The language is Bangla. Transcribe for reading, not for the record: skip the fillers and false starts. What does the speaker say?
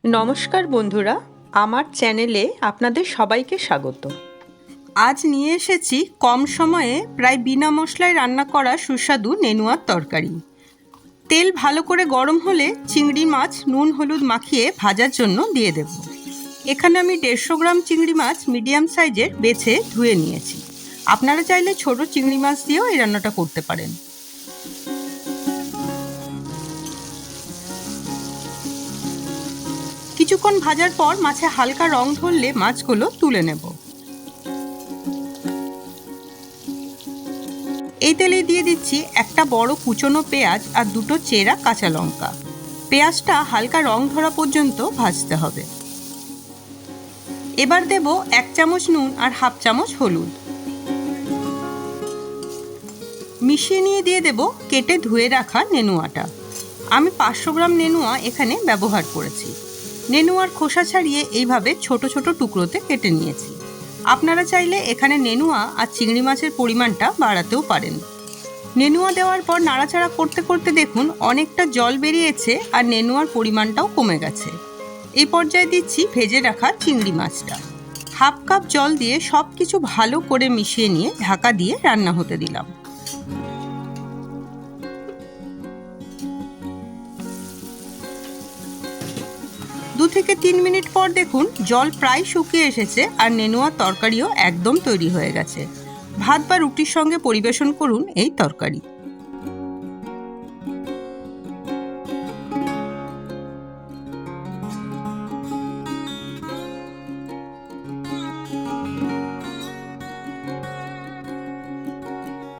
নমস্কার বন্ধুরা, আমার চ্যানেলে আপনাদের সবাইকে স্বাগত। আজ নিয়ে এসেছি কম সময়ে প্রায় বিনা মশলায় রান্না করা সুস্বাদু নেনুয়ার তরকারি। তেল ভালো করে গরম হলে চিংড়ি মাছ নুন হলুদ মাখিয়ে ভাজার জন্য দিয়ে দেব। এখানে আমি 150 গ্রাম চিংড়ি মাছ মিডিয়াম সাইজের বেছে ধুয়ে নিয়েছি। আপনারা চাইলে ছোট চিংড়ি মাছ দিয়েও এই রান্নাটা করতে পারেন। কিছুক্ষণ ভাজার পর মাছে হালকা রং ধরলে মাছগুলো তুলে নেব। এই তেলে দিয়ে দিচ্ছি একটা বড় কুচনো পেঁয়াজ আর দুটো চেরা কাঁচা লঙ্কা। পেঁয়াজটা হালকা রং ধরা পর্যন্ত ভাজতে হবে। এবার দেব 1 চামচ নুন আর হাফ চামচ হলুদ। মিশিয়ে নিয়ে দিয়ে দেব কেটে ধুয়ে রাখা নেনুয়াটা। আমি 500 গ্রাম নেনুয়া এখানে ব্যবহার করেছি। নেনুয়ার খোসা ছাড়িয়ে এইভাবে ছোট ছোট টুকরোতে কেটে নিয়েছি। আপনারা চাইলে এখানে নেনুয়া আর চিংড়ি মাছের পরিমাণটা বাড়াতেও পারেন। নেনুয়া দেওয়ার পর নাড়াচাড়া করতে করতে দেখুন অনেকটা জল বেরিয়েছে আর নেনুয়ার পরিমাণটাও কমে গেছে। এই পর্যায়ে দিচ্ছি ভেজে রাখা চিংড়ি মাছটা। হাফ কাপ জল দিয়ে সব কিছু ভালো করে মিশিয়ে নিয়ে ঢাকা দিয়ে রান্না হতে দিলাম। 2 থেকে 3 মিনিট পর দেখুন জল প্রায় শুকিয়ে এসেছে আর নেনুয়ার তরকারিও একদম তৈরি হয়ে গেছে। ভাত বা রুটির সঙ্গে পরিবেশন করুন এই তরকারি।